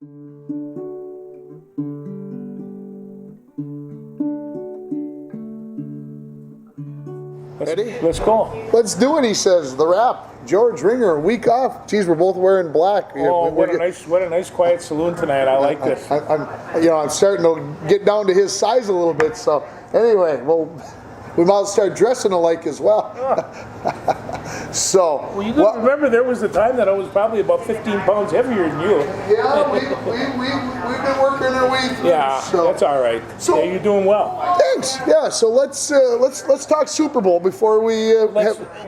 Ready? Let's go. Let's do it, he says. The Wrap. George Ringer, a week off. Geez, we're both wearing black. Oh, what a nice quiet saloon tonight. I like this. I'm starting to get down to his size a little bit. So anyway, well, we might start dressing alike as well. So. Well, you got to remember there was a time that I was probably about 15 pounds heavier than you. Yeah, we've been working our way through. Yeah, so, that's all right. So, yeah, you're doing well. Thanks. Yeah. So let's talk Super Bowl before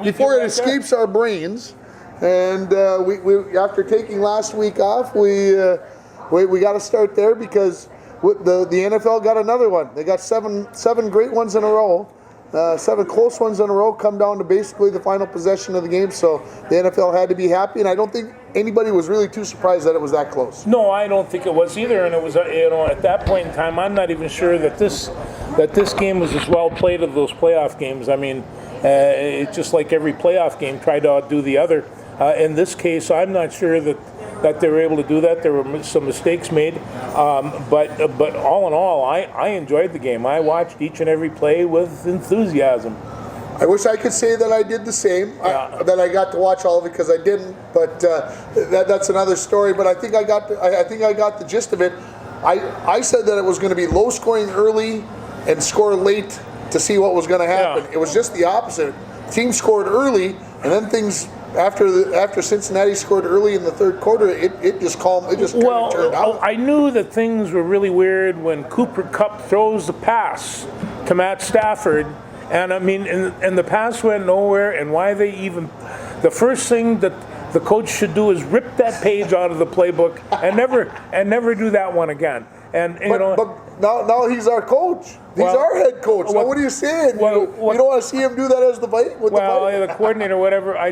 before it escapes our brains. And we after taking last week off, we got to start there because the NFL got another one. They got seven great ones in a row. 7 close ones in a row come down to basically the final possession of the game. So the NFL had to be happy, and I don't think anybody was really too surprised that it was that close. No, I don't think it was either. And it was, at that point in time, I'm not even sure that this game was as well played as those playoff games. I mean, it's just like every playoff game tried to outdo the other. In this case, I'm not sure that they were able to do that. There were some mistakes made, but all in all, I enjoyed the game. I watched each and every play with enthusiasm. I wish I could say that I did the same. Yeah. That I got to watch all of it because I didn't. But that's another story. But I think I got the gist of it. I said that it was going to be low scoring early and score late to see what was going to happen. Yeah. It was just the opposite. The team scored early, and then things. After Cincinnati scored early in the third quarter, it just calmed. It just turned out. I knew that things were really weird when Cooper Kupp throws the pass to Matt Stafford, and I mean, and the pass went nowhere. And why they even? The first thing that the coach should do is rip that page out of the playbook and never do that one again. And but now he's our coach. He's our head coach. Now what are you saying? You don't want to see him do that as the the coordinator, whatever. I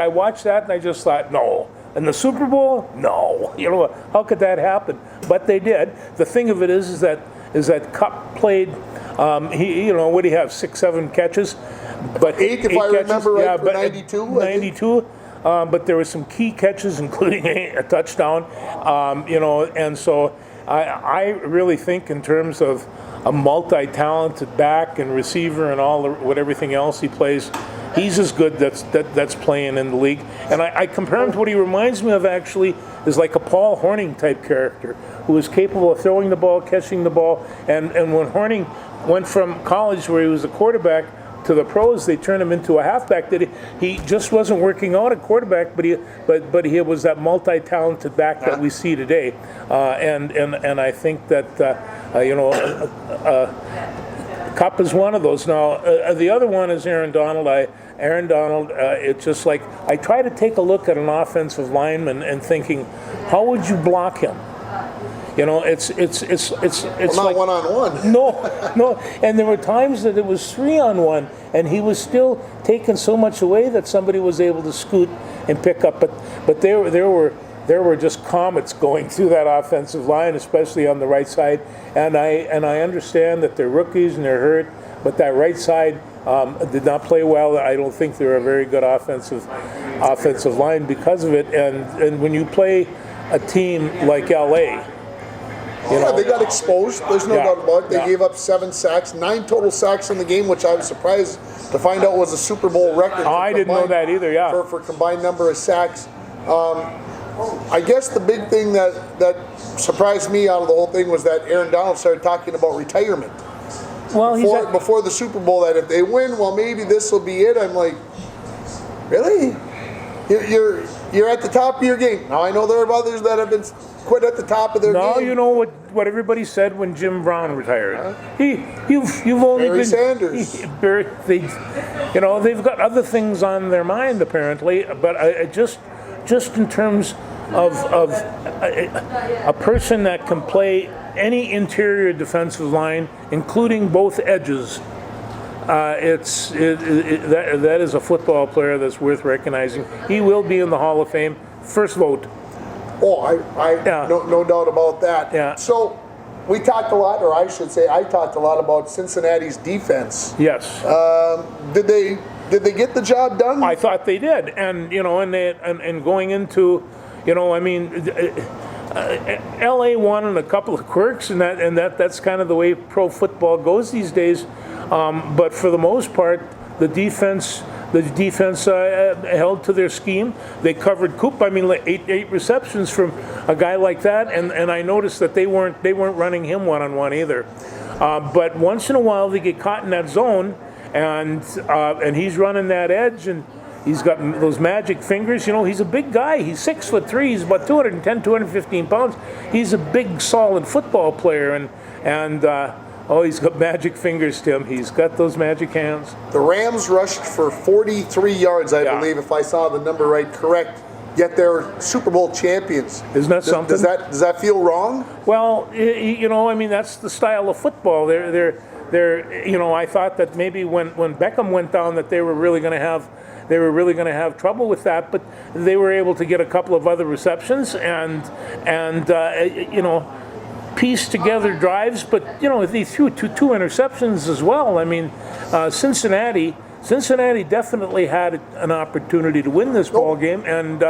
watched that and I just thought, no. In the Super Bowl, no. How could that happen? But they did. The thing of it is that Kupp played. What do you have? 6-7 catches, but 8 if I remember right. For 92. 92. But there were some key catches, including a touchdown. And so I really think in terms of a multi-talented back and receiver and everything else he plays, he's as good that's playing in the league. And I compare him to what he reminds me of actually is like a Paul Hornung type character who is capable of throwing the ball, catching the ball. And when Hornung went from college where he was a quarterback to the pros, they turned him into a halfback. That he just wasn't working out at quarterback, but he was that multi-talented back that we see today. And I think that Kupp is one of those. Now the other one is Aaron Donald. It's just like I try to take a look at an offensive lineman and thinking, how would you block him? It's not like one-on-one. No, and there were times that it was 3-on-1, and he was still taking so much away that somebody was able to scoot and pick up. But there were just comets going through that offensive line, especially on the right side. And I understand that they're rookies and they're hurt, but that right side did not play well. I don't think they're a very good offensive line because of it. And when you play a team like LA. They got exposed. There's no doubt about it. They gave up 7 sacks, 9 total sacks in the game, which I was surprised to find out was a Super Bowl record. I didn't know that either. Yeah, for combined number of sacks. I guess the big thing that surprised me out of the whole thing was that Aaron Donald started talking about retirement. Well, before the Super Bowl, that if they win, well, maybe this will be it. I'm like, really? You're at the top of your game. Now I know there are others that have been quit at the top of their game. No, you know what everybody said when Jim Brown retired. You've only Barry been Sanders. They've got other things on their mind apparently. But just in terms of a person that can play any interior defensive line, including both edges. That is a football player that's worth recognizing. He will be in the Hall of Fame. First vote. Oh, no doubt about that. Yeah. So we talked a lot, or I should say, I talked a lot about Cincinnati's defense. Yes. Did they get the job done? I thought they did, and going into, LA won in a couple of quirks, and that's kind of the way pro football goes these days. But for the most part, the defense held to their scheme. They covered Coop. I mean, like eight receptions from a guy like that, and I noticed that they weren't running him one-on-one either. But once in a while, they get caught in that zone, and he's running that edge, and he's got those magic fingers. You know, he's a big guy. He's 6'3". He's about 210, 215 pounds. He's a big, solid football player, and he's got magic fingers, Tim. He's got those magic hands. The Rams rushed for 43 yards, I believe, if I saw the number right, correct. Yet they're Super Bowl champions. Isn't that something? Does that feel wrong? Well, you know, I mean, that's the style of football. They're you know, I thought that maybe when Beckham went down that they were really going to have trouble with that, but they were able to get a couple of other receptions and you know, piece together drives. But you know, they threw two interceptions as well. I mean, Cincinnati definitely had an opportunity to win this ball game, and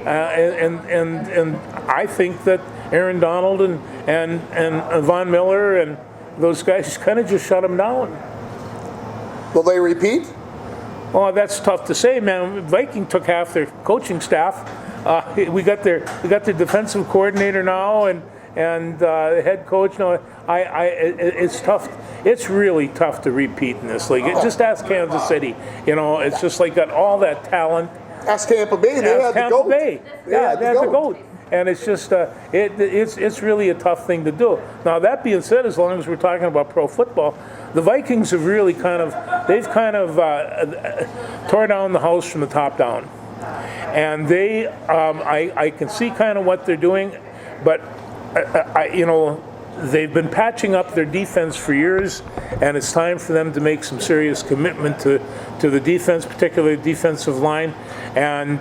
I think that Aaron Donald and Von Miller and those guys kind of just shut them down. Will they repeat? Oh, that's tough to say, man. Viking took half their coaching staff. We got their defensive coordinator now, and the head coach. No, it's tough. It's really tough to repeat in this league. Just ask Kansas City. You know, it's just like got all that talent. Ask Tampa Bay. They had the GOAT. Bay. Yeah, they had the GOAT. And it's just it's really a tough thing to do. Now that being said, as long as we're talking about pro football, the Vikings have really kind of tore down the house from the top down, and they I can see kind of what they're doing, but you know, they've been patching up their defense for years, and it's time for them to make some serious commitment to the defense, particularly the defensive line, and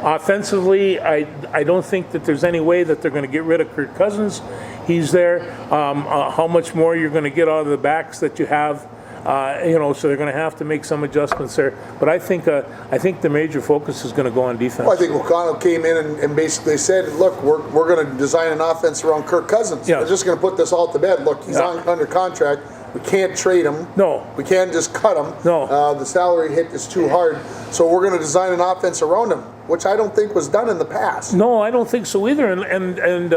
offensively, I don't think that there's any way that they're going to get rid of Kirk Cousins. He's there. How much more you're going to get out of the backs that you have, you know, so they're going to have to make some adjustments there. But I think the major focus is going to go on defense. Well, I think O'Connell came in and basically said, look, we're going to design an offense around Kirk Cousins. Yeah. We're just going to put this all to bed. Look, he's under contract. We can't trade him. No. We can't just cut him. No. The salary hit is too hard. So we're going to design an offense around him, which I don't think was done in the past. No, I don't think so either. And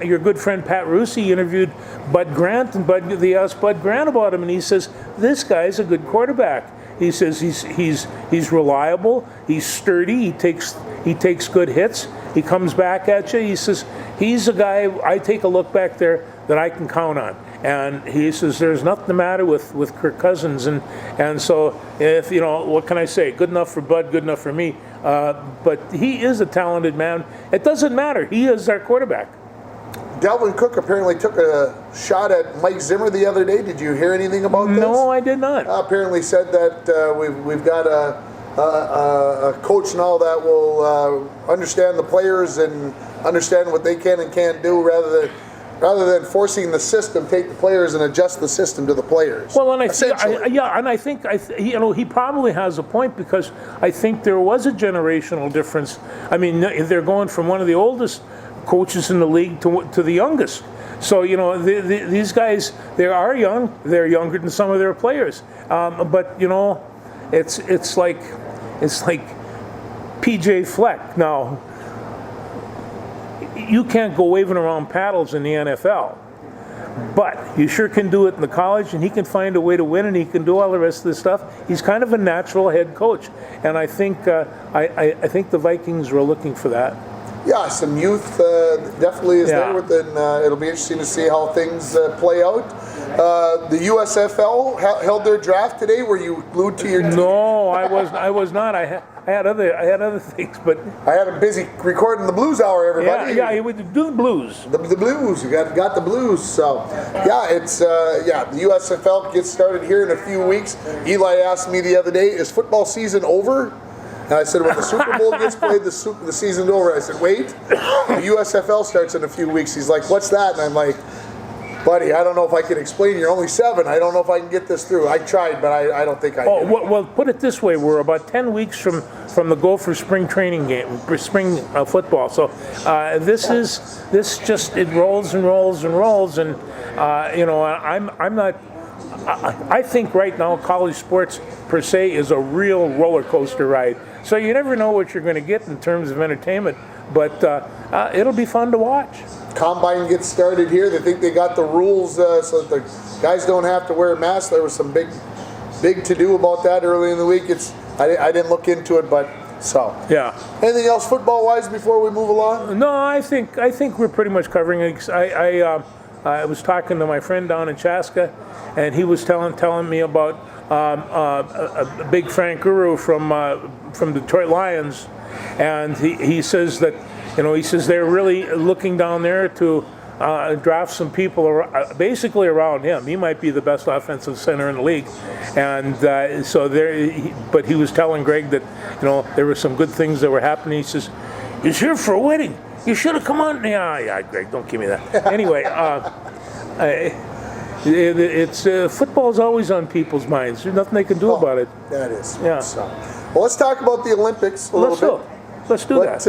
your good friend Pat Rusey interviewed Bud Grant, and they asked Bud Grant about him, and he says this guy's a good quarterback. He says he's reliable, he's sturdy, he takes good hits, he comes back at you. He says he's a guy I take a look back there that I can count on. And he says there's nothing the matter with Kirk Cousins, and so if you know, what can I say? Good enough for Bud, good enough for me. But he is a talented man. It doesn't matter. He is our quarterback. Dalvin Cook apparently took a shot at Mike Zimmer the other day. Did you hear anything about this? No, I did not. Apparently said that we've got a coach now that will understand the players and understand what they can and can't do, rather than forcing the system, take the players and adjust the system to the players. Well, and I think you know, he probably has a point, because I think there was a generational difference. I mean, they're going from one of the oldest coaches in the league to the youngest. So you know, these guys, they are young. They're younger than some of their players. But you know, it's like PJ Fleck now. You can't go waving around paddles in the NFL, but you sure can do it in the college, and he can find a way to win, and he can do all the rest of this stuff. He's kind of a natural head coach, and I think I think the Vikings were looking for that. Yeah, some youth definitely is there. It'll be interesting to see how things play out. The USFL held their draft today. Were you glued to your TV? No, I was not. I had other things, but I had him busy recording the Blues Hour. Everybody, yeah, he would do the Blues. The Blues, you got the Blues. So yeah, it's the USFL gets started here in a few weeks. Eli asked me the other day, "Is football season over?" And I said, when the Super Bowl gets played, the season's over. I said, wait, the USFL starts in a few weeks. He's like, what's that? And I'm like, buddy, I don't know if I can explain. You're only 7. I don't know if I can get this through. I tried, but I don't think I can. Well, put it this way: we're about 10 weeks from the Gopher spring training game, spring football. So this just it rolls and rolls and rolls, and I'm not. I think right now college sports per se is a real roller coaster ride. So you never know what you're going to get in terms of entertainment, but it'll be fun to watch. Combine gets started here. They think they got the rules so that the guys don't have to wear masks. There was some big to do about that early in the week. I didn't look into it, but so yeah. Anything else football wise before we move along? No, I think we're pretty much covering it. I was talking to my friend down in Chaska, and he was telling me about a big Frank Guru from Detroit Lions, and he says that they're really looking down there to draft some people basically around him. He might be the best offensive center in the league, and so there. But he was telling Greg that there were some good things that were happening. He says, "He's here for a wedding. You should have come on." Yeah, Greg, don't give me that. Anyway, it's football's always on people's minds. There's nothing they can do about it. That is. Yeah. So, well, let's talk about the Olympics a little bit. Let's do that.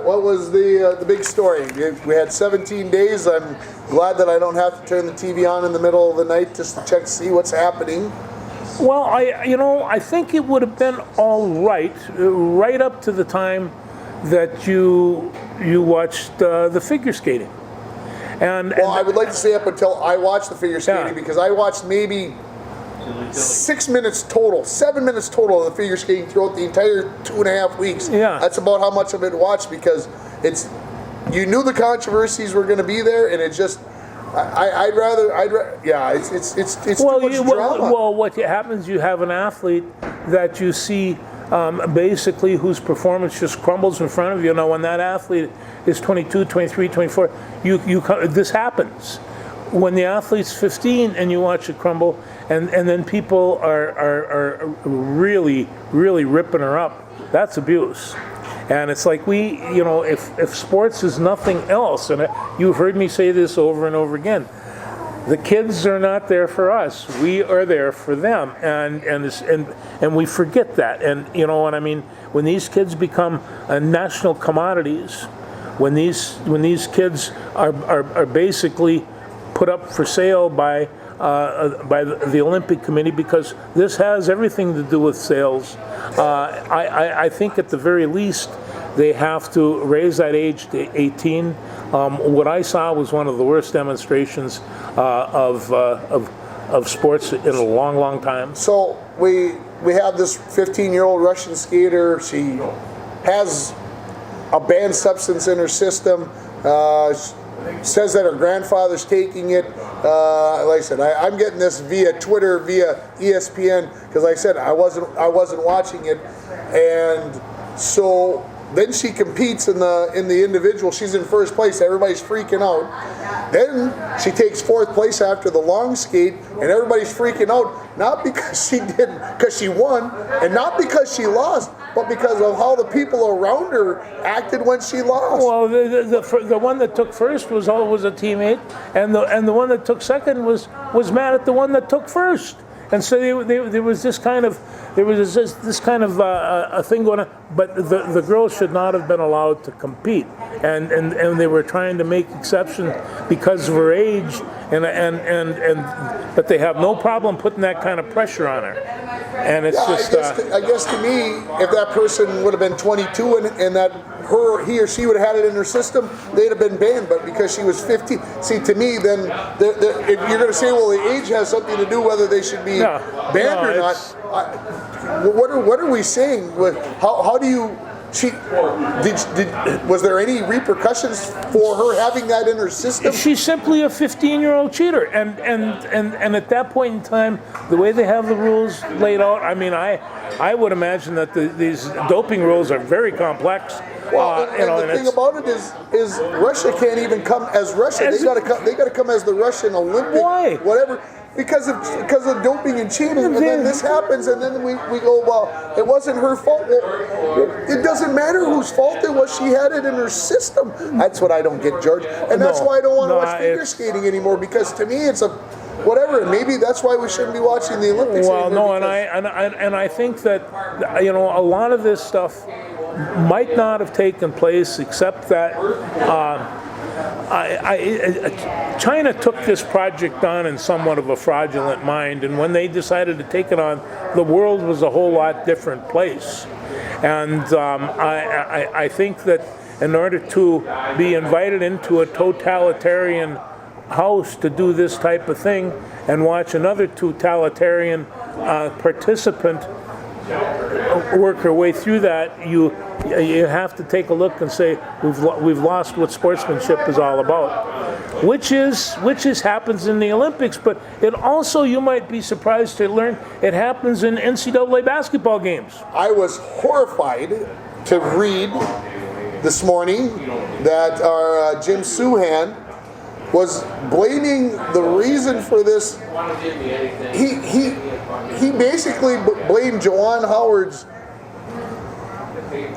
What was the big story? We had 17 days. I'm glad that I don't have to turn the TV on in the middle of the night just to check to see what's happening. Well, I think it would have been all right up to the time that you watched the figure skating. I would like to say up until I watched the figure skating, because I watched maybe 6 minutes total, 7 minutes total of the figure skating throughout the entire 2.5 weeks. Yeah. That's about how much of it watched, because you knew the controversies were going to be there, and it just it's too much drama. Well, what happens? You have an athlete that you see basically whose performance just crumbles in front of you. Now, when that athlete is 22, 23, 24, this happens. When the athlete's 15 and you watch it crumble, and then people are really, really ripping her up, that's abuse. And it's like if sports is nothing else, and you've heard me say this over and over again, the kids are not there for us. We are there for them, and we forget that. And you know what I mean? When these kids become national commodities, when these kids are basically put up for sale by the Olympic Committee, because this has everything to do with sales. I think at the very least they have to raise that age to 18. What I saw was one of the worst demonstrations of sports in a long, long time. So we have this 15-year-old Russian skater. She has a banned substance in her system. Says that her grandfather's taking it. Like I said, I'm getting this via Twitter, via ESPN, because like I said, I wasn't watching it, and so then she competes in the individual. She's in first place. Everybody's freaking out. Then she takes 4th place after the long skate, and everybody's freaking out, not because because she won, and not because she lost, but because of how the people around her acted when she lost. Well, the one that took first was a teammate, and the one that took second was mad at the one that took first. And so there was this kind of a thing going on. But the girls should not have been allowed to compete, and they were trying to make exceptions because of her age, but they have no problem putting that kind of pressure on her. And it's I guess to me, if that person would have been 22 and that he or she would have had it in her system, they'd have been banned. But because she was 15, see, to me, then if you're going to say, well, the age has something to do whether they should be banned or not. What are we saying? How do you? Was there any repercussions for her having that in her system? She's simply a 15-year-old cheater, and at that point in time, the way they have the rules laid out, I mean, I would imagine that these doping rules are very complex. Well, and the thing about it is Russia can't even come as Russia. They got to come as the Russian Olympic. Why? Whatever. because of doping and cheating, and then this happens, and then we go, well, it wasn't her fault. Well, it doesn't matter whose fault it was. She had it in her system. That's what I don't get, George, and that's why I don't want to watch figure skating anymore, because to me it's a whatever. Maybe that's why we shouldn't be watching the Olympics. Well, anymore, no, and I think that a lot of this stuff might not have taken place, except that China took this project on in somewhat of a fraudulent mind, and when they decided to take it on, the world was a whole lot different place. And I think that in order to be invited into a totalitarian house to do this type of thing and watch another totalitarian participant work her way through that, you have to take a look and say we've lost what sportsmanship is all about, which happens in the Olympics, but it also, you might be surprised to learn, it happens in NCAA basketball games. I was horrified to read this morning that our Jim Souhan was blaming the reason for this. He basically blamed Juwan Howard's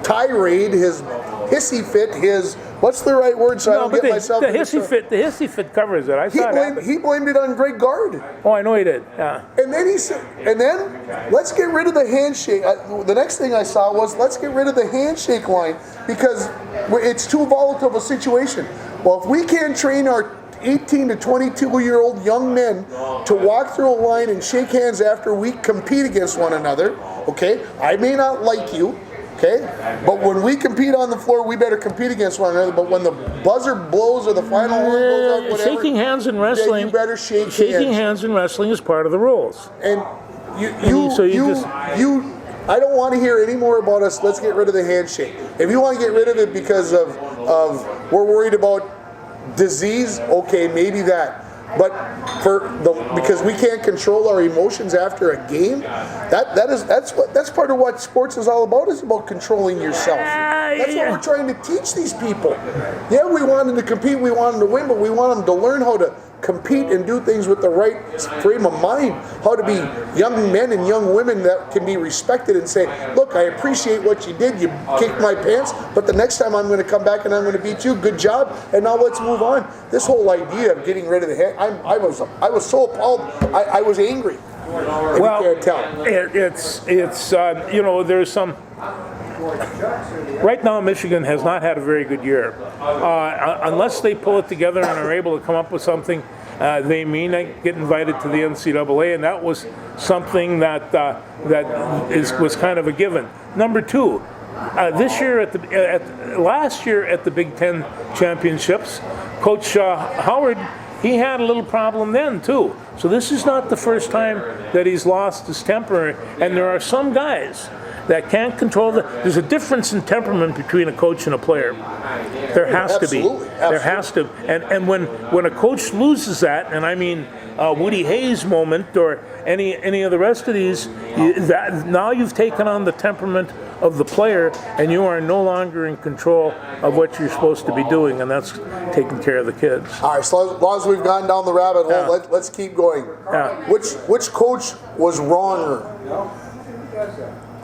tirade, his hissy fit, his, what's the right word so I don't get myself the hissy fit covers it. He blamed it on Greg Gard. Oh, I know he did. Yeah. And then he said, let's get rid of the handshake. The next thing I saw was, let's get rid of the handshake line because it's too volatile of a situation. Well, if we can't train our 18 to 22-year-old young men to walk through a line and shake hands after we compete against one another, okay? I may not like you, okay? But when we compete on the floor, we better compete against one another. But when the buzzer blows or the final horn goes out, whatever, shaking hands in wrestling, you better shake hands. Shaking hands in wrestling is part of the rules. And I don't want to hear any more about us. Let's get rid of the handshake. If you want to get rid of it because of we're worried about disease, okay, maybe that. But because we can't control our emotions after a game, that's part of what sports is all about. Is about controlling yourself. That's what we're trying to teach these people. Yeah, we want them to compete, we want them to win, but we want them to learn how to compete and do things with the right frame of mind, how to be young men and young women that can be respected and say, look, I appreciate what you did, you kicked my pants, but the next time I'm going to come back and I'm going to beat you, good job, and now let's move on. This whole idea of getting rid of the head, I was so appalled, I was angry. Well, you can't tell. There's some. Right now, Michigan has not had a very good year. Unless they pull it together and are able to come up with something, they may not get invited to the NCAA, and that was something that was kind of a given. Number two, this year last year at the Big Ten championships, Coach Howard, he had a little problem then too. So this is not the first time that he's lost his temper, and there are some guys that can't control there's a difference in temperament between a coach and a player. There has to be. There has to. And when a coach loses that, and I mean Woody Hayes moment or any of the rest of these, now you've taken on the temperament of the player, and you are no longer in control of what you're supposed to be doing, and that's taking care of the kids. All right, so as long as we've gone down the rabbit hole, let's keep going. Yeah. Which coach was wronger?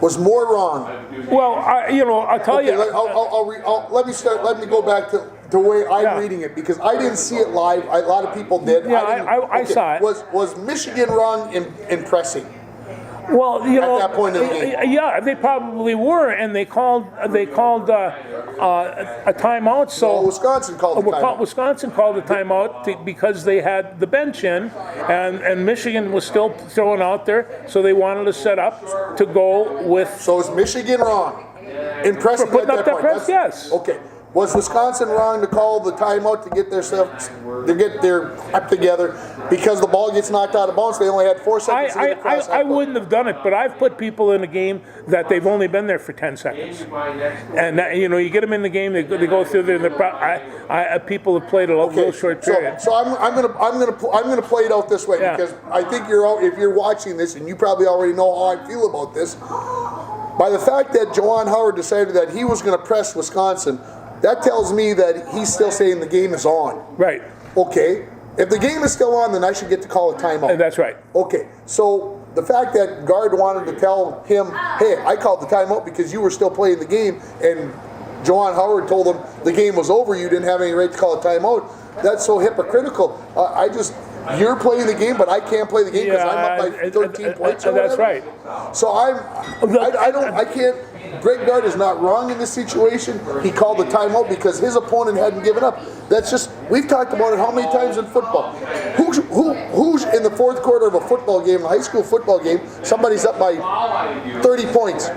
Was more wrong? Well, I'll tell you. Let me go back to the way I'm reading it, because I didn't see it live. A lot of people did. Yeah, I saw it. Was Michigan wrong in pressing? Well, at that point in the game. Yeah, they probably were, and they called a timeout. So well, Wisconsin called a timeout. Wisconsin called a timeout because they had the bench in, and Michigan was still throwing out there, so they wanted to set up to go with. So is Michigan wrong in pressing for putting at up that that point? press? Yes. Okay. Was Wisconsin wrong to call the timeout to get their up together because the ball gets knocked out of bounds? They only had 4 seconds to get across. I wouldn't have done it, but I've put people in a game that they've only been there for 10 seconds, and you get them in the game, they go through there. People have played a little short period. So I'm gonna play it out this way, because I think if you're watching this, and you probably already know how I feel about this. By the fact that Juwan Howard decided that he was going to press Wisconsin, that tells me that he's still saying the game is on. Right. Okay. If the game is still on, then I should get to call a timeout. That's right. Okay, so the fact that guard wanted to tell him, hey, I called the timeout because you were still playing the game, and Juwan Howard told him the game was over, you didn't have any right to call a timeout, that's so hypocritical. You're playing the game, but I can't play the game because I'm up by 13 points or whatever. That's right. So I can't. Greg Gard is not wrong in this situation. He called the timeout because his opponent hadn't given up. That's just, we've talked about it how many times in football. Who's in the fourth quarter of a football game, a high school football game, somebody's up by 30 points.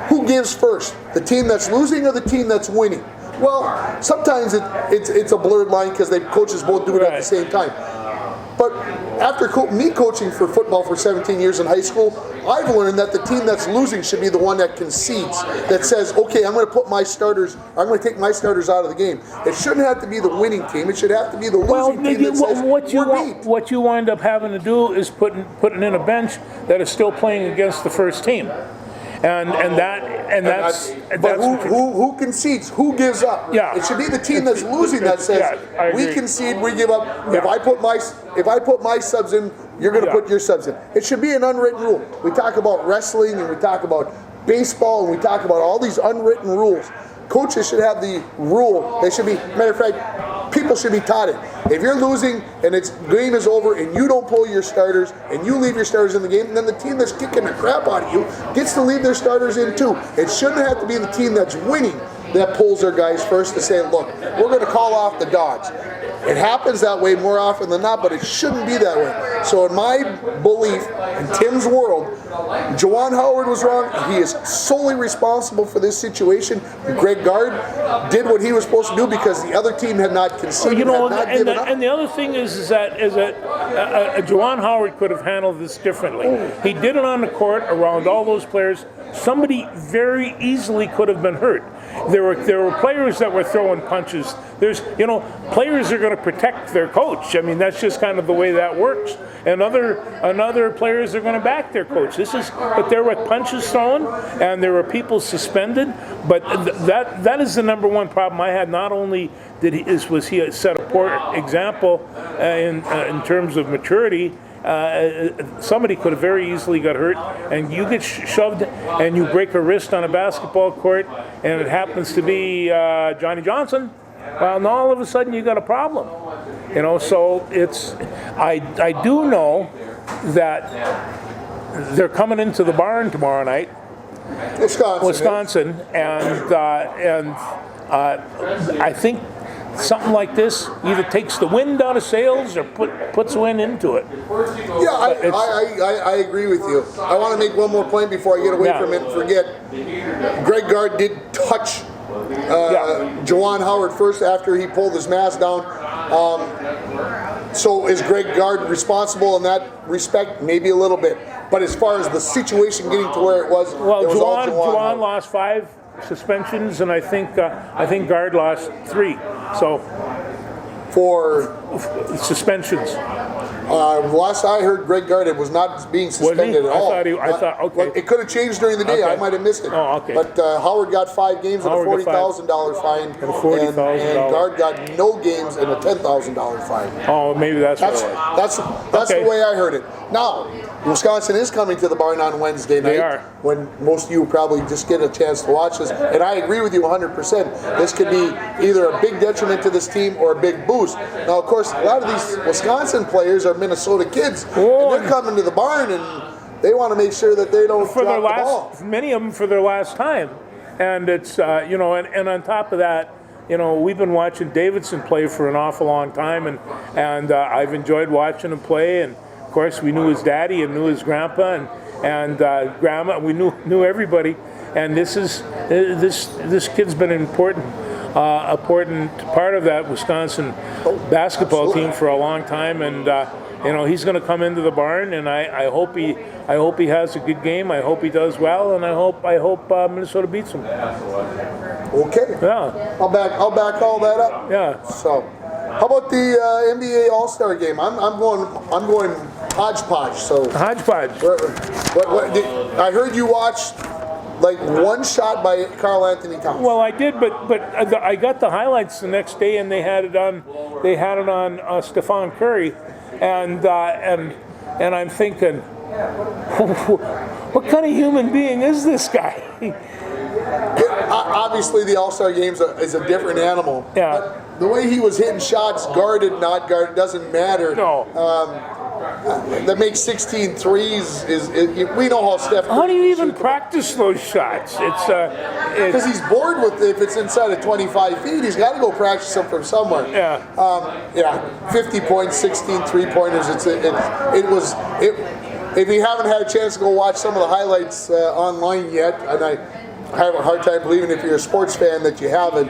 Who gives first? The team that's losing or the team that's winning? Well, sometimes it's a blurred line because the coaches both do it at the same time. But after me coaching for football for 17 years in high school, I've learned that the team that's losing should be the one that concedes, that says, okay, I'm going to take my starters out of the game. It shouldn't have to be the winning team. It should have to be the losing team that says, what you wind up having to do is putting in a bench that is still playing against the first team. But who concedes? Who gives up? Yeah. It should be the team that's losing that says we concede, we give up. Yeah. If I put my subs in, you're going to put your subs in. It should be an unwritten rule. We talk about wrestling and we talk about baseball and we talk about all these unwritten rules. Coaches should have the rule. They should be. Matter of fact, people should be taught it. If you're losing and its game is over and you don't pull your starters and you leave your starters in the game, then the team that's kicking the crap out of you gets to leave their starters in too. It shouldn't have to be the team that's winning that pulls their guys first to say, look, we're going to call off the dogs. It happens that way more often than not, but it shouldn't be that way. So in my belief, in Tim's world, Juwan Howard was wrong. He is solely responsible for this situation. Greg Gard did what he was supposed to do because the other team had not conceded, and the other thing is that Juwan Howard could have handled this differently. He did it on the court around all those players. Somebody very easily could have been hurt. There were players that were throwing punches. Players are going to protect their coach. I mean, that's just kind of the way that works. And other players are going to back their coach. But there were punches thrown, and there were people suspended. But that is the number one problem I had. Not only was he set a poor example in terms of maturity. Somebody could have very easily got hurt, and you get shoved and you break a wrist on a basketball court, and it happens to be Johnny Johnson. Well, now all of a sudden you got a problem, So I do know that they're coming into the barn tomorrow night, Wisconsin, and I think something like this either takes the wind out of sails or puts wind into it. Yeah, I agree with you. I want to make one more point before I get away from it and forget. Greg Gard did touch Juwan Howard first after he pulled his mask down. So is Greg Gard responsible in that respect? Maybe a little bit. But as far as the situation getting to where it was, Juwan lost 5 suspensions, and I think Gard lost 3. So for suspensions. Last I heard, Greg Gard was not being suspended at all. I thought okay. It could have changed during the day. Okay. I might have missed it. Oh, okay. But Howard got 5 games and a $40,000 fine, and Gard got no games and a $10,000 fine. Oh, maybe that's okay. The way I heard it. Now, Wisconsin is coming to the barn on Wednesday night. They are. When most of you probably just get a chance to watch this. And I agree with you 100%. This could be either a big detriment to this team or a big boost. Now, of course, a lot of these Wisconsin players are Minnesota kids. And they're coming to the barn and they want to make sure that they don't drop the ball. Many of them for their last time. And it's, and on top of that, we've been watching Davidson play for an awful long time. And I've enjoyed watching him play. And of course, we knew his daddy and knew his grandpa and grandma. We knew everybody, and this kid's been an important part of that Wisconsin basketball team for a long time. And he's going to come into the barn, and I hope he has a good game. I hope he does well, and I hope Minnesota beats him. Okay. Yeah. I'll back all that up. Yeah. So. How about the NBA All-Star game? I'm going hodgepodge. So hodgepodge. I heard you watched like one shot by Karl Anthony Towns. Well, I did, but I got the highlights the next day, and they had it on Stephon Curry, and I'm thinking, what kind of human being is this guy? Obviously, the All-Star Game is a different animal. Yeah. But the way he was hitting shots, guarded, not guarded, doesn't matter. No. That makes 16 threes we know how Steph. How do you even practice those shots? Because he's bored with if it's inside of 25 feet, he's got to go practice them from somewhere. Yeah. 50 points, 16 3-pointers. If you haven't had a chance to go watch some of the highlights online yet, and I have a hard time believing if you're a sports fan that you haven't,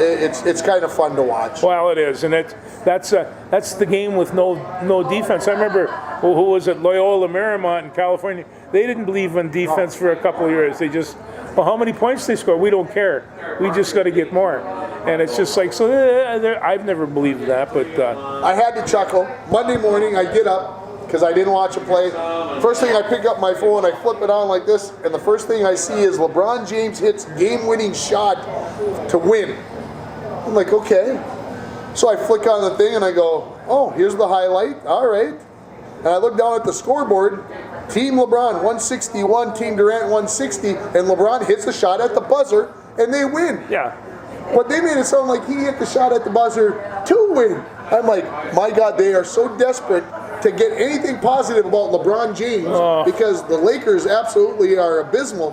it's kind of fun to watch. Well, it is, and that's the game with no defense. I remember who was it, Loyola Marymount in California. They didn't believe in defense for a couple of years. They just, well, how many points they score, we don't care. We just got to get more, and it's just like so. I've never believed that, but I had to chuckle. Monday morning, I get up because I didn't watch a play. First thing, I pick up my phone, I flip it on like this, and the first thing I see is LeBron James hits game-winning shot to win. I'm like, okay. So I flick on the thing and I go, oh, here's the highlight. All right. And I look down at the scoreboard. Team LeBron 161, Team Durant 160, and LeBron hits a shot at the buzzer, and they win. yeah. But they made it sound like he hit the shot at the buzzer to win. I'm like, my God, they are so desperate to get anything positive about LeBron James because the Lakers absolutely are abysmal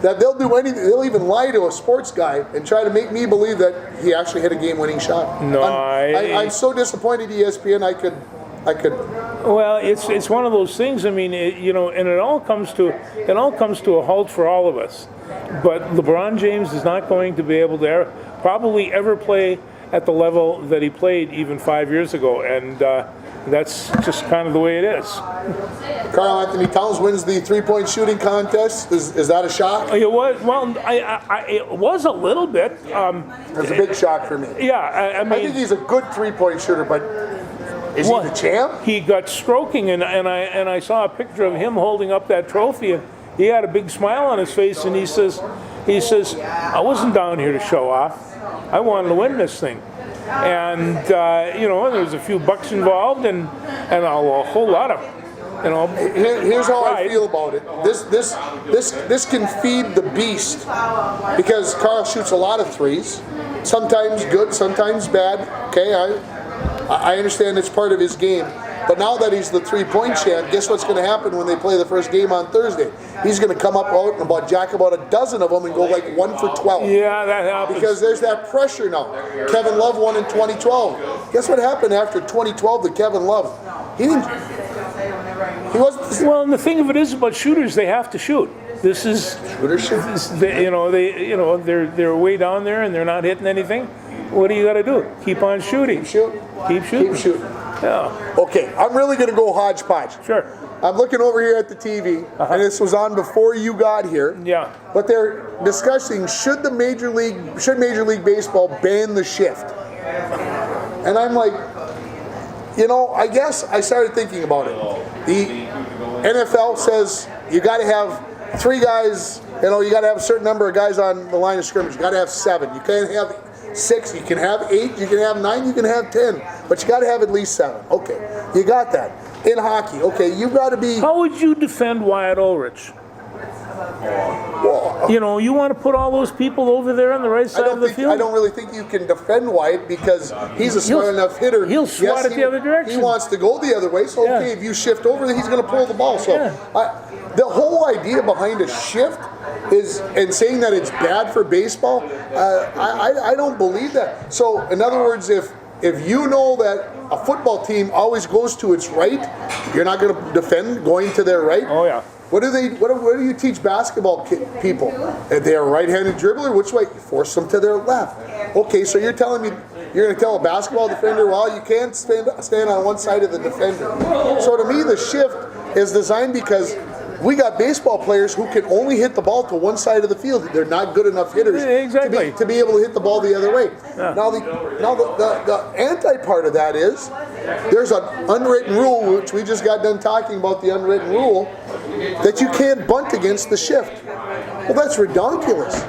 that they'll do anything. They'll even lie to a sports guy and try to make me believe that he actually hit a game-winning shot. No, I'm so disappointed, ESPN. I could. Well, it's one of those things. I mean, and it all comes to a halt for all of us. But LeBron James is not going to be able to probably ever play at the level that he played even 5 years ago, and that's just kind of the way it is. Karl Anthony Towns wins the three-point shooting contest. Is that a shock? It was. Well, it was a little bit. That's a big shock for me. Yeah, I mean, I think he's a good three-point shooter, but is he the champ? He got stroking, and I saw a picture of him holding up that trophy, and he had a big smile on his face, and he says, I wasn't down here to show off. I wanted to win this thing. And there was a few bucks involved, and a whole lot of, Here's how I feel about it. This can feed the beast because Karl shoots a lot of threes, sometimes good, sometimes bad. Okay, I understand it's part of his game. But now that he's the three-point champ, guess what's going to happen when they play the first game on Thursday? He's going to come up out and jack about a dozen of them and go like 1 for 12. Yeah, that happens. Because there's that pressure now. Kevin Love won in 2012. Guess what happened after 2012 to Kevin Love? He wasn't. Well, and the thing of it is about shooters, they have to shoot. This is they're way down there and they're not hitting anything. What do you got to do? Keep on shooting. Keep shooting. Yeah. Okay, I'm really going to go hodgepodge. Sure. I'm looking over here at the TV, and this was on before you got here. Yeah. But they're discussing should Major League Baseball ban the shift? And I'm like, I guess I started thinking about it. The NFL says you got to have 3 guys. You got to have a certain number of guys on the line of scrimmage. You got to have 7. You can't have 6, you can have 8, you can have 9, you can have 10, but you got to have at least 7. Okay, you got that. In hockey, okay, you got to be. How would you defend Wyatt Ulrich? Well, you want to put all those people over there on the right side of the field? I don't really think you can defend Wyatt because he's a smart enough hitter. He'll swat it the other direction. He wants to go the other way, so okay, if you shift over, he's going to pull the ball. So the whole idea behind a shift and saying that it's bad for baseball, I don't believe that. So in other words, if you know that a football team always goes to its right, you're not going to defend going to their right. Oh yeah. What do you teach basketball people? If they're a right-handed dribbler, which way? You force them to their left. Okay, so you're telling me you're going to tell a basketball defender, well, you can't stand on one side of the defender. So to me, the shift is designed because we got baseball players who can only hit the ball to one side of the field. They're not good enough hitters to be able to hit the ball the other way. Yeah. Now the anti-part of that is there's an unwritten rule, which we just got done talking about the unwritten rule, that you can't bunt against the shift. Well, that's ridiculous.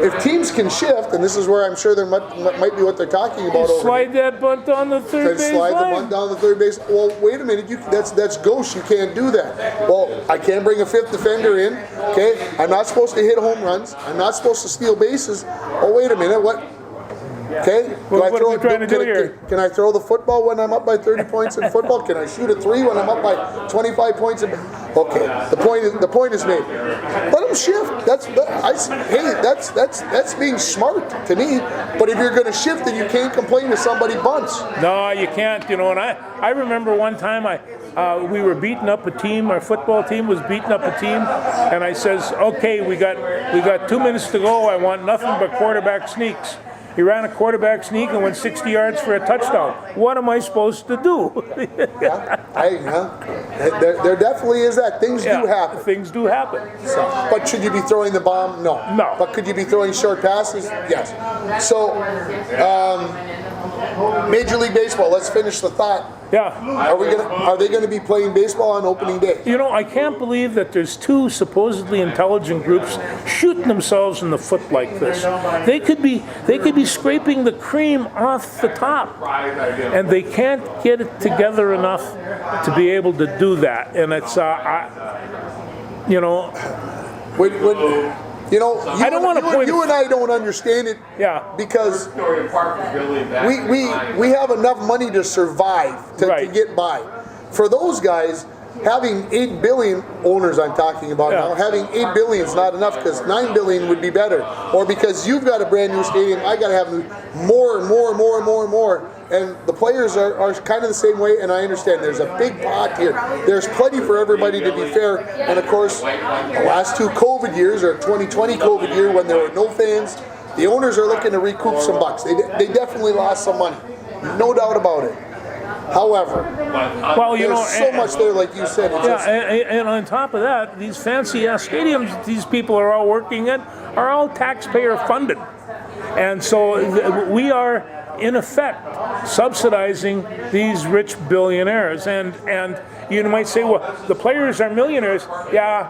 If teams can shift, and this is where I'm sure there might be what they're talking about over Slide that bunt down the third base slide line. the bunt down the third base. Well, wait a minute. That's ghost. You can't do that. Well, I can't bring a fifth defender in. Okay, I'm not supposed to hit home runs. I'm not supposed to steal bases. Oh, wait a minute. What? Okay. What are you trying to do here? Can I throw the football when I'm up by 30 points in football? Can I shoot a 3 when I'm up by 25 points in? Okay. The point is made. Let them shift. That's being smart to me. But if you're going to shift, then you can't complain if somebody bunts. No, you can't. And I remember one time we were beating up a team. Our football team was beating up a team, and I says, "Okay, we got 2 minutes to go. I want nothing but quarterback sneaks." He ran a quarterback sneak and went 60 yards for a touchdown. What am I supposed to do? There definitely is that. Things do happen. Things do happen. So, but should you be throwing the bomb? No. No. But could you be throwing short passes? Yes. So, Major League Baseball. Let's finish the thought. Yeah. Are they going to be playing baseball on opening day? I can't believe that there's two supposedly intelligent groups shooting themselves in the foot like this. They could be scraping the cream off the top, and they can't get it together enough to be able to do that. And it's I don't want to point. You and I don't understand it. Yeah. Because we have enough money to survive to get by. For those guys, having 8 billion owners, I'm talking about now, having 8 billion is not enough because 9 billion would be better. Or because you've got a brand new stadium, I got to have more and more and more and more and more. And the players are kind of the same way, and I understand there's a big pot here. There's plenty for everybody to be fair. And of course, the last 2 COVID years, or 2020 COVID year, when there were no fans, the owners are looking to recoup some bucks. They definitely lost some money. No doubt about it. However, there's so much there, like you said. And on top of that, these fancy-ass stadiums that these people are all working in are all taxpayer funded. And so we are, in effect, subsidizing these rich billionaires. And you might say, well, the players are millionaires. Yeah,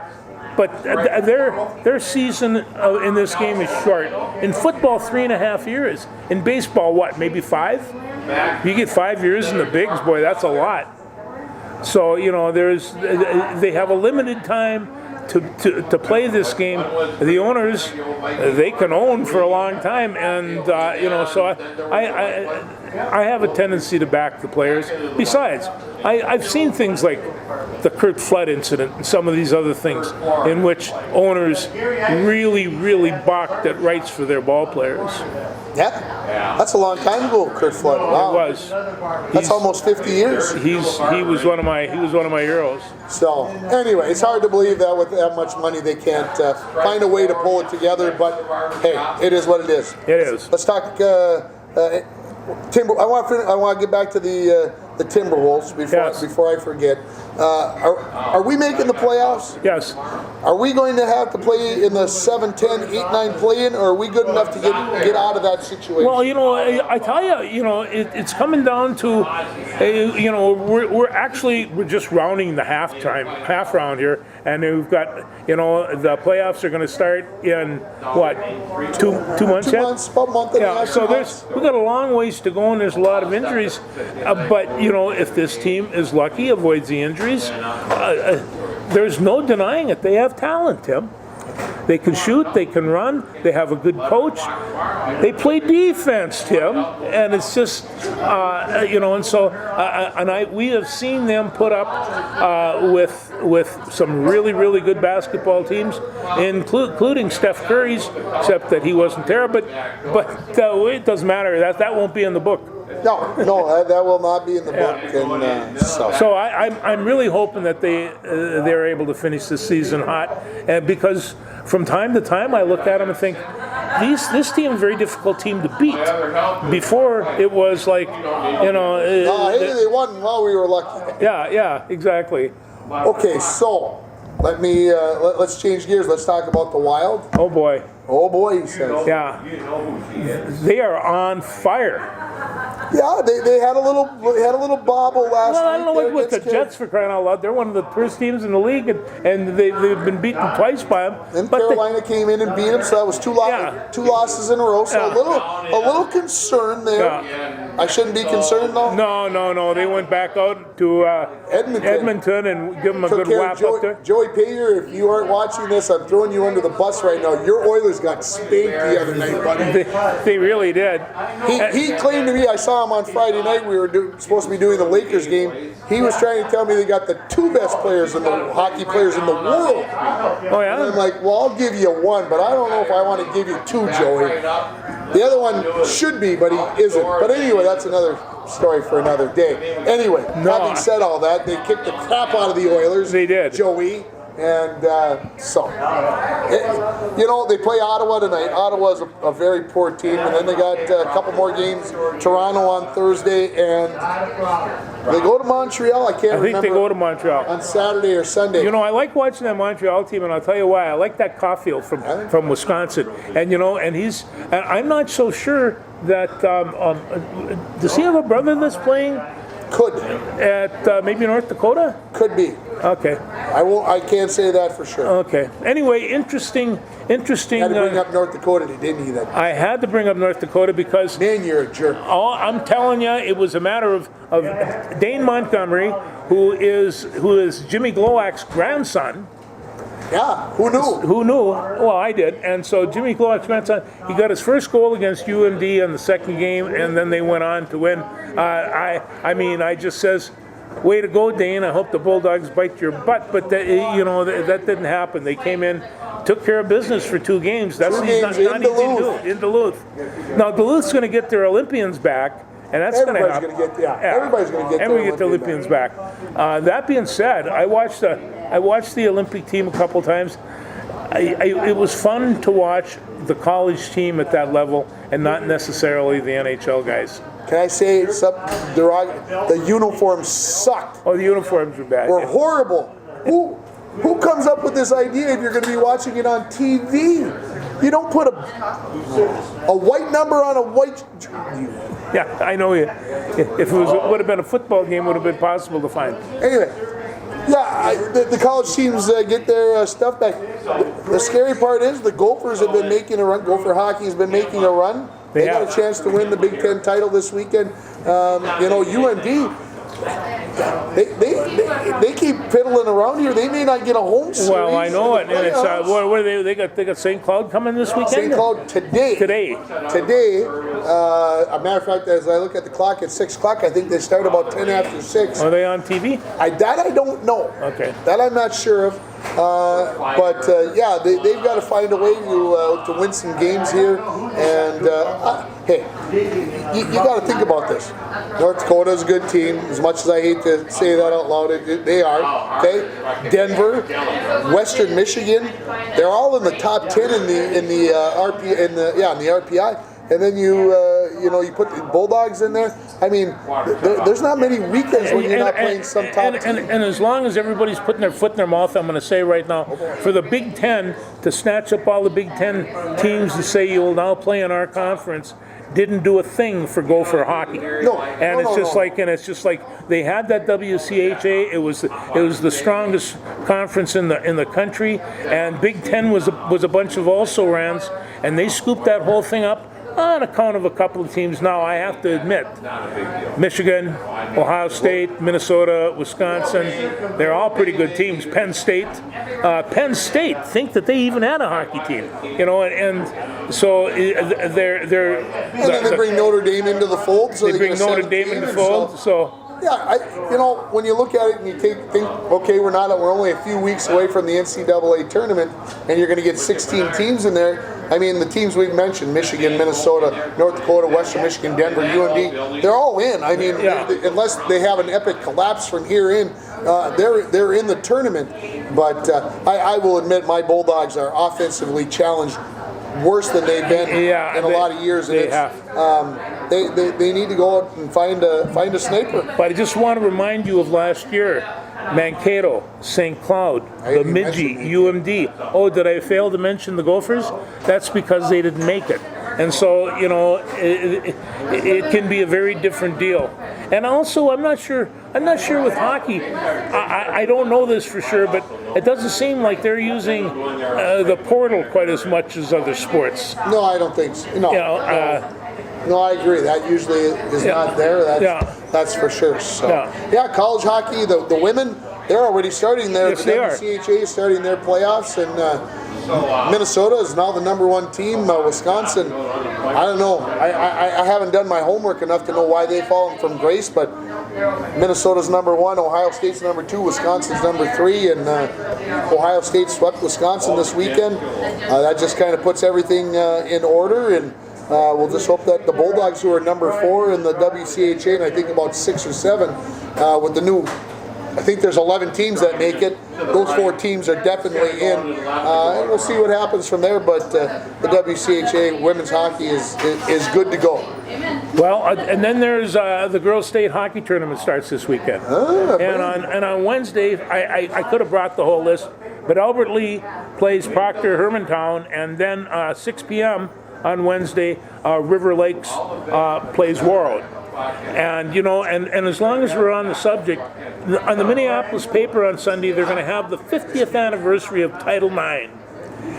but their season in this game is short. In football, 3.5 years. In baseball, what, maybe 5? You get 5 years in the bigs, boy, that's a lot. So, they have a limited time to play this game. The owners, they can own for a long time, and so I have a tendency to back the players. Besides, I've seen things like the Kurt Flood incident and some of these other things in which owners really, really balked at rights for their ball players. Yeah, that's a long time ago, Kurt Flood. Wow. It was. That's almost 50 years. He was one of my heroes. So anyway, it's hard to believe that with that much money they can't find a way to pull it together. But hey, it is what it is. It is. Let's talk Timber. I want to get back to the Timberwolves before I forget. Are we making the playoffs? Yes. Are we going to have to play in the 7-10, 8-9 play-in, or are we good enough to get out of that situation? Well, I tell you, it's coming down to, we're just rounding the half round here, and we've got, the playoffs are going to start in what, 2 months yet? 2 months, about a month and a half. So we've got a long ways to go, and there's a lot of injuries. But if this team is lucky, avoids the injuries, there's no denying it. They have talent, Tim. They can shoot, they can run, they have a good coach. They play defense, Tim, and it's just, and so, we have seen them put up with some really, really good basketball teams, including Steph Curry's, except that he wasn't there. But it doesn't matter. That won't be in the book. No, that will not be in the book. And, so I'm really hoping that they're able to finish the season hot, and because from time to time I look at them and think this team is a very difficult team to beat. Before it was like, they won while we were lucky. Yeah, exactly. Okay, so let's change gears. Let's talk about the Wild. Oh boy, he says. Yeah, they are on fire. Yeah, they had a little bobble last Well, I don't know week. what with the Jets, for crying out loud. They're one of the worst teams in the league, and they've been beaten twice by them. And Carolina came in and beat them, so that was two losses in a row. So a little concern there. Yeah. I shouldn't be concerned though. No. They went back out to Edmonton and give them a good whap up there. Joey Payer, if you aren't watching this, I'm throwing you under the bus right now. Your Oilers got spanked the other night, buddy. They really did. He claimed to me, I saw him on Friday night, we were supposed to be doing the Lakers game. He was trying to tell me they got the two best hockey players in the world. Oh, yeah? And I'm like, well, I'll give you one, but I don't know if I want to give you two, Joey. The other one should be, but he isn't. But anyway, that's another story for another day. Anyway, having said all that, they kicked the crap out of the Oilers. They did. Joey. And they play Ottawa tonight. Ottawa's a very poor team, and then they got a couple more games. Toronto on Thursday, and they go to Montreal. I think they go to Montreal on Saturday or Sunday. I like watching that Montreal team, and I'll tell you why. I like that Caulfield from Wisconsin, and I'm not so sure that does he have a brother that's playing? Could at maybe North Dakota? Could be. Okay. I can't say that for sure. Okay. Anyway, interesting. You had to bring up North Dakota, didn't you? I had to bring up North Dakota because man, you're a jerk. I'm telling you, it was a matter of Dane Montgomery, who is Jimmy Glowac's grandson. Yeah, who knew? Who knew? Well, I did. And so Jimmy Glowac's grandson, he got his first goal against UMD in the second game, and then they went on to win. I just says, way to go, Dane. I hope the Bulldogs bite your butt. But that didn't happen. They came in, took care of business for 2 games. That's not easy to do in Duluth. Now Duluth's going to get their Olympians back. And that's going to happen. Everybody's going to get the Olympians back. That being said, I watched the Olympic team a couple times. It was fun to watch the college team at that level and not necessarily the NHL guys. Can I say something derogatory? The uniforms sucked. Oh, the uniforms were bad. Were horrible. Who comes up with this idea if you're going to be watching it on TV? You don't put a white number on a white. Yeah, I know. If it would have been a football game, would have been possible to find. Anyway, the college teams get their stuff back. The scary part is the Gophers have been making a run. Gopher hockey has been making a run. They got a chance to win the Big Ten title this weekend. UMD. They keep fiddling around here. They may not get a home series. Well, I know it. And it's what are they? They got St. Cloud coming this weekend. St. Cloud today. Today. A matter of fact, as I look at the clock at 6 o'clock, I think they start about 10 after 6. Are they on TV? That I don't know. Okay. That I'm not sure of. They've got to find a way to win some games here. And hey, you got to think about this. North Dakota is a good team. As much as I hate to say that out loud, they are. Okay, Denver, Western Michigan, they're all in the top 10 in the RPI. And then you put the Bulldogs in there. I mean, there's not many weekends when you're not playing some top team. And as long as everybody's putting their foot in their mouth, I'm going to say right now, for the Big Ten to snatch up all the Big Ten teams and say you will now play in our conference, didn't do a thing for Gopher hockey. It's just like they had that WCHA. It was the strongest conference in the country, and Big Ten was a bunch of also-rans, and they scooped that whole thing up on account of a couple of teams. Now, I have to admit, Michigan, Ohio State, Minnesota, Wisconsin, they're all pretty good teams. Penn State think that they even had a hockey team, and so they're. And then they bring Notre Dame into the fold. So they bring Notre Dame into the fold. So. Yeah, when you look at it and you think, okay, we're only a few weeks away from the NCAA tournament, and you're going to get 16 teams in there. I mean, the teams we've mentioned, Michigan, Minnesota, North Dakota, Western Michigan, Denver, UMD, they're all in. I mean, unless they have an epic collapse from here in, they're in the tournament. But I will admit my Bulldogs are offensively challenged worse than they've been in a lot of years. They have. They need to go out and find a sniper. But I just want to remind you of last year. Mankato, St. Cloud, Bemidji, UMD. Oh, did I fail to mention the Gophers? That's because they didn't make it. And so, it can be a very different deal. And also, I'm not sure with hockey. I don't know this for sure, but it doesn't seem like they're using the portal quite as much as other sports. No, I don't think so. No, no, I agree. That usually is not there. That's for sure. So, college hockey, the women, they're already starting their Yes, they are. WCHA is starting their playoffs, and Minnesota is now the #1 team. Wisconsin, I don't know. I haven't done my homework enough to know why they've fallen from grace, but Minnesota's #1, Ohio State's #2, Wisconsin's #3, and Ohio State swept Wisconsin this weekend. That just kind of puts everything in order, and we'll just hope that the Bulldogs, who are #4 in the WCHA, and I think about 6 or 7, with the new, I think there's 11 teams that make it. Those 4 teams are definitely in. And we'll see what happens from there, but the WCHA women's hockey is good to go. Well, and then there's the girls' state hockey tournament starts this weekend. And on Wednesday, I could have brought the whole list, but Albert Lee plays Proctor Hermantown, and then 6 p.m. on Wednesday, River Lakes plays Warroad. And and as long as we're on the subject, on the Minneapolis paper on Sunday, they're going to have the 50th anniversary of Title IX.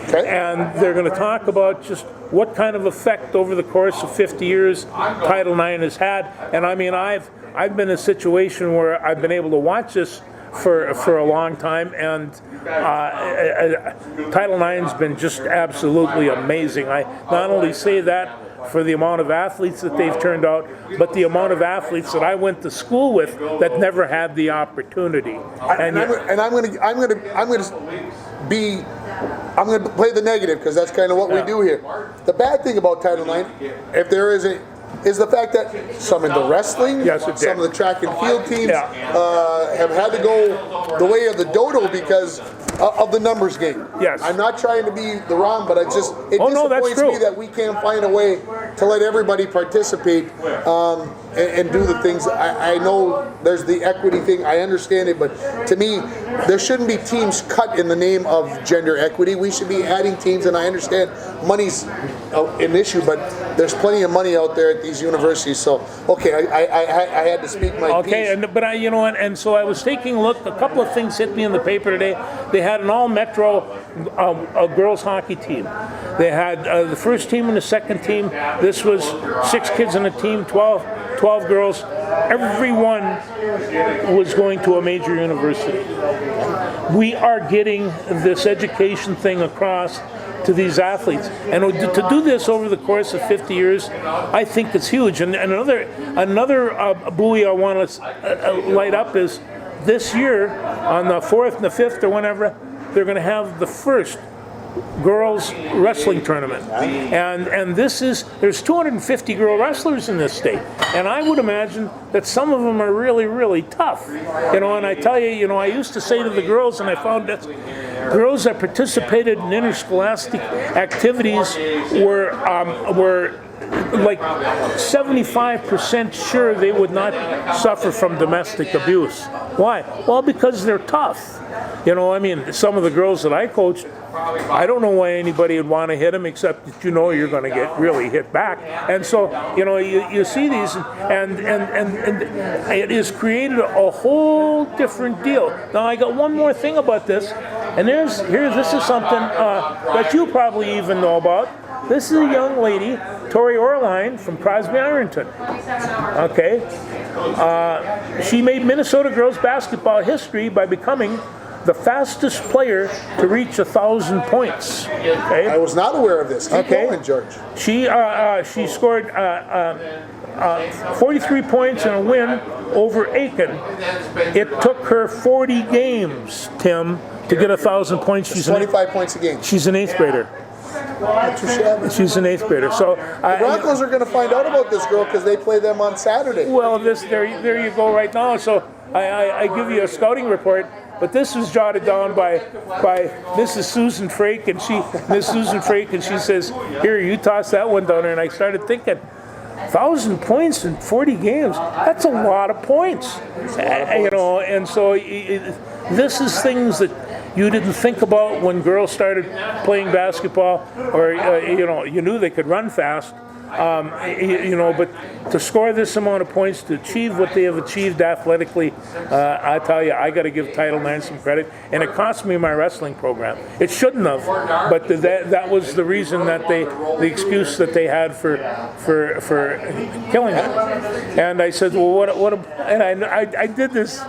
Okay. And they're going to talk about just what kind of effect over the course of 50 years Title IX has had. And I mean, I've been in a situation where I've been able to watch this for a long time, and Title IX's been just absolutely amazing. I not only say that for the amount of athletes that they've turned out, but the amount of athletes that I went to school with that never had the opportunity. I'm going to play the negative, because that's kind of what we do here. The bad thing about Title IX, if there is the fact that some in the wrestling, some of the track and field teams have had to go the way of the dodo because of the numbers game. Yes. I'm not trying to be the wrong, but it disappoints true. me that we can't find a way to let everybody participate and do the things. I know there's the equity thing. I understand it, but to me, there shouldn't be teams cut in the name of gender equity. We should be adding teams, and I understand money's an issue, but there's plenty of money out there at these universities. So, okay, I had to speak my piece. And so I was taking a look. A couple of things hit me in the paper today. They had an all-metro girls hockey team. They had the first team and the second team. This was 6 kids in a team, 12 girls. Everyone was going to a major university. We are getting this education thing across to these athletes, and to do this over the course of 50 years, I think it's huge. And another buoy I want to light up is this year on the 4th and the 5th or whenever, they're going to have the first girls wrestling tournament, and there's 250 girl wrestlers in this state, and I would imagine that some of them are really, really tough, and I tell you, I used to say to the girls, and I found that girls that participated in interscholastic activities were like 75% sure they would not suffer from domestic abuse. Why? Well, because they're tough. Some of the girls that I coached, I don't know why anybody would want to hit them, except that you're going to get really hit back. And so, you see these, and it has created a whole different deal. Now, I got one more thing about this, and this is something that you probably even know about. This is a young lady, Tori Orline from Crosby Ironton. Okay, she made Minnesota girls basketball history by becoming the fastest player to reach 1,000 points. Okay? I was not aware of this. Keep going, George. She scored 43 points in a win over Aiken. It took her 40 games, Tim, to get 1,000 points. She's 25 points a game. She's an 8th grader. She's an 8th grader. So the Broncos are going to find out about this girl because they play them on Saturday. Well, there you go right now. So I give you a scouting report. But this was jotted down by Mrs. Susan Frake, and she says, "Here, you toss that one down there." And I started thinking, 1,000 points in 40 games, that's a lot of points. And so this is things that you didn't think about when girls started playing basketball, or you knew they could run fast. But to score this amount of points, to achieve what they have achieved athletically, I tell you, I got to give Title IX some credit. And it cost me my wrestling program. It shouldn't have, but that was the reason that the excuse that they had for killing it. And I said, well, what? And I did this.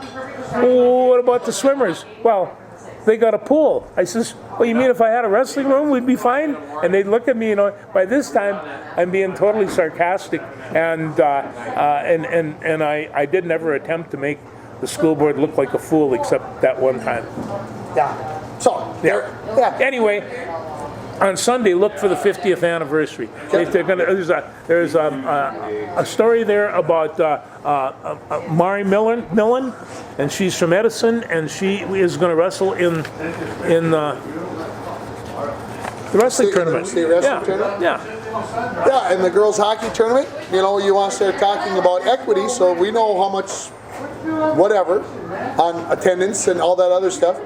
Well, what about the swimmers? Well, they got a pool. I says, well, you mean if I had a wrestling room, we'd be fine? And they'd look at me, by this time, I'm being totally sarcastic. And I didn't ever attempt to make the school board look like a fool, except that one time. Yeah. So, yeah. Anyway, on Sunday, look for the 50th anniversary. Okay. There's a story there about Mari Millen, and she's from Edison, and she is going to wrestle in the wrestling tournament. State wrestling tournament? Yeah. Yeah, and the girls hockey tournament, you want to start talking about equity, so we know how much whatever on attendance and all that other stuff.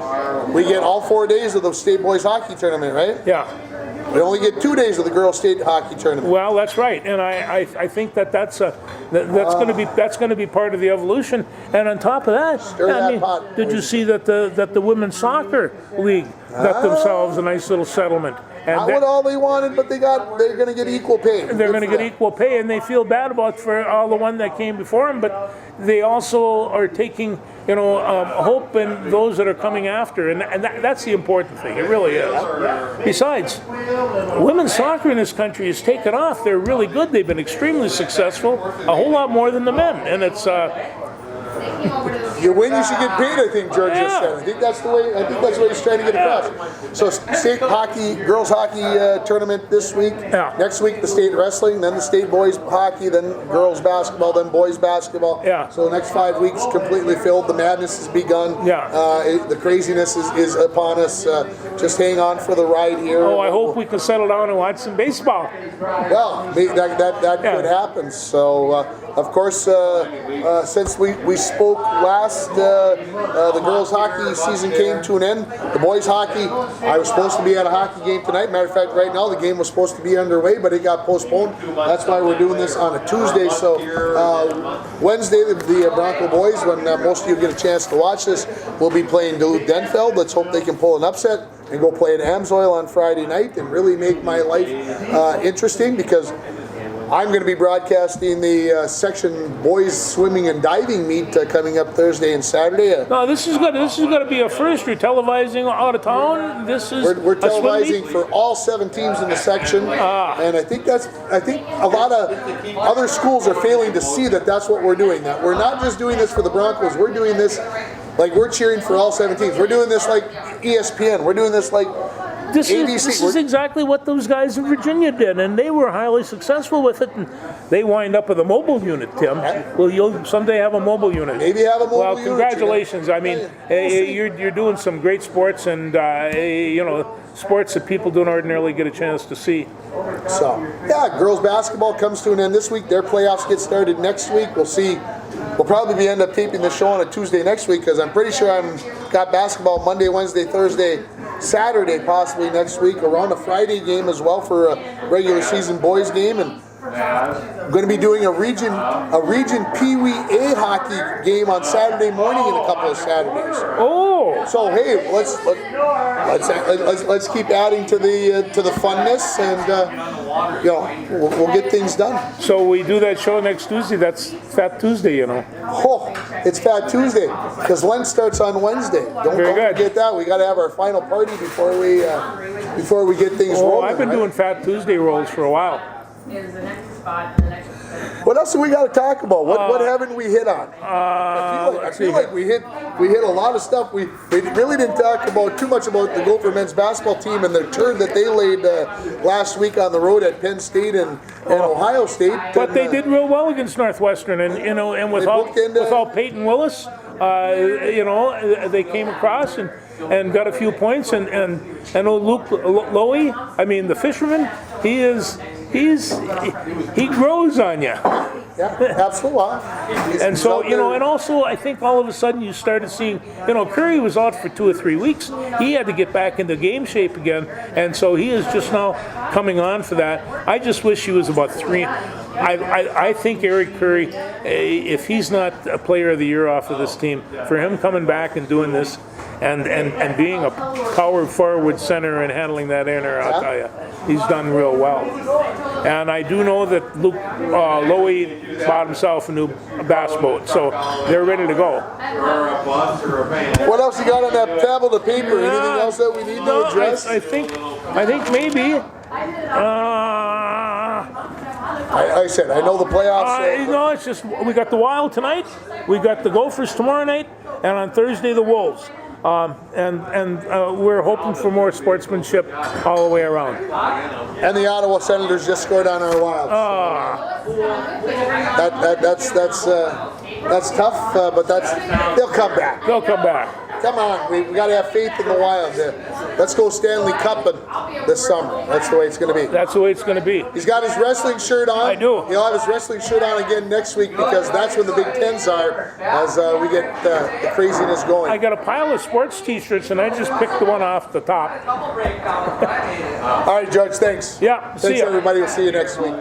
We get all 4 days of the state boys hockey tournament, right? Yeah. We only get 2 days of the girls state hockey tournament. Well, that's right, and I think that's going to be part of the evolution. And on top of that, did you see that the women's soccer league got themselves a nice little settlement? And not what all they wanted, but they're going to get equal pay. They're going to get equal pay, and they feel bad about for all the one that came before them, but they also are taking hope in those that are coming after, and that's the important thing. It really is. Besides, women's soccer in this country has taken off. They're really good. They've been extremely successful, a whole lot more than the men, and it's. You win, you should get paid, I think George just said. I think that's the way he's trying to get across. So state hockey, girls hockey tournament this week. Yeah. Next week the state wrestling, then the state boys hockey, then girls basketball, then boys basketball. Yeah. So the next 5 weeks completely filled. The madness has begun. Yeah. The craziness is upon us. Just hang on for the ride here. Oh, I hope we can settle down and watch some baseball. Well, that could happen. So, of course, since we spoke last, the girls' hockey season came to an end. The boys' hockey, I was supposed to be at a hockey game tonight. Matter of fact, right now the game was supposed to be underway, but it got postponed. That's why we're doing this on a Tuesday. So Wednesday, the Bronco boys, when most of you get a chance to watch this, will be playing Duluth-Denfeld. Let's hope they can pull an upset and go play at Amsoil on Friday night and really make my life interesting, because I'm going to be broadcasting the section boys swimming and diving meet coming up Thursday and Saturday. No, this is good. This is going to be a first. You're televising out of town. This is we're televising for all 7 teams in the section, and I think a lot of other schools are failing to see that that's what we're doing. That we're not just doing this for the Broncos. We're doing this like we're cheering for all 7 teams. We're doing this like ESPN. We're doing this like. This is exactly what those guys in Virginia did, and they were highly successful with it. And they wind up with a mobile unit, Tim. Well, you'll someday have a mobile unit. Maybe have a mobile unit. Well, congratulations. I mean, you're doing some great sports, and sports that people don't ordinarily get a chance to see. So, yeah, girls basketball comes to an end this week. Their playoffs get started next week. We'll see. We'll probably end up taping the show on a Tuesday next week, because I'm pretty sure I've got basketball Monday, Wednesday, Thursday, Saturday, possibly next week, around a Friday game as well for a regular season boys game, and I'm going to be doing a region Pee Wee A hockey game on Saturday morning in a couple of Saturdays. Oh, so hey, let's keep adding to the funness, and we'll get things done. So we do that show next Tuesday. That's Fat Tuesday, Oh, it's Fat Tuesday because Lent starts on Wednesday. Don't forget that. We got to have our final party before we get things rolling. I've been doing Fat Tuesday rolls for a while. Is the next spot, the next. What else do we got to talk about? What haven't we hit on? I feel like we hit a lot of stuff. We really didn't talk too much about the Gopher men's basketball team and the turn that they laid last week on the road at Penn State and Ohio State. But they did real well against Northwestern, and without Peyton Willis, they came across and got a few points. And Luke Lowy, I mean the fisherman, he grows on you. Yeah, absolutely. And so, and also I think all of a sudden you started seeing, Curry was out for 2 or 3 weeks. He had to get back into game shape again, and so he is just now coming on for that. I just wish he was about 3. I think Eric Curry, if he's not a player of the year off of this team, for him coming back and doing this and being a power forward center and handling that inner, I'll tell you, he's done real well. And I do know that Luke Lowy bought himself a new bass boat, so they're ready to go. What else you got on that tablet of paper? Anything else that we need to address? I think maybe. I said, I know the playoffs. No, it's just we got the Wild tonight, we got the Gophers tomorrow night, and on Thursday the Wolves. And we're hoping for more sportsmanship all the way around. And the Ottawa Senators just scored on our Wild. That's tough, but they'll come back. They'll come back. Come on, we got to have faith in the Wild. Let's go Stanley Cup this summer. That's the way it's going to be. That's the way it's going to be. He's got his wrestling shirt on. I do. He'll have his wrestling shirt on again next week because that's when the Big Tens are as we get the craziness going. I got a pile of sports t-shirts and I just picked the one off the top. All right, Judge, thanks. Yeah, thanks, everybody. We'll see you next week.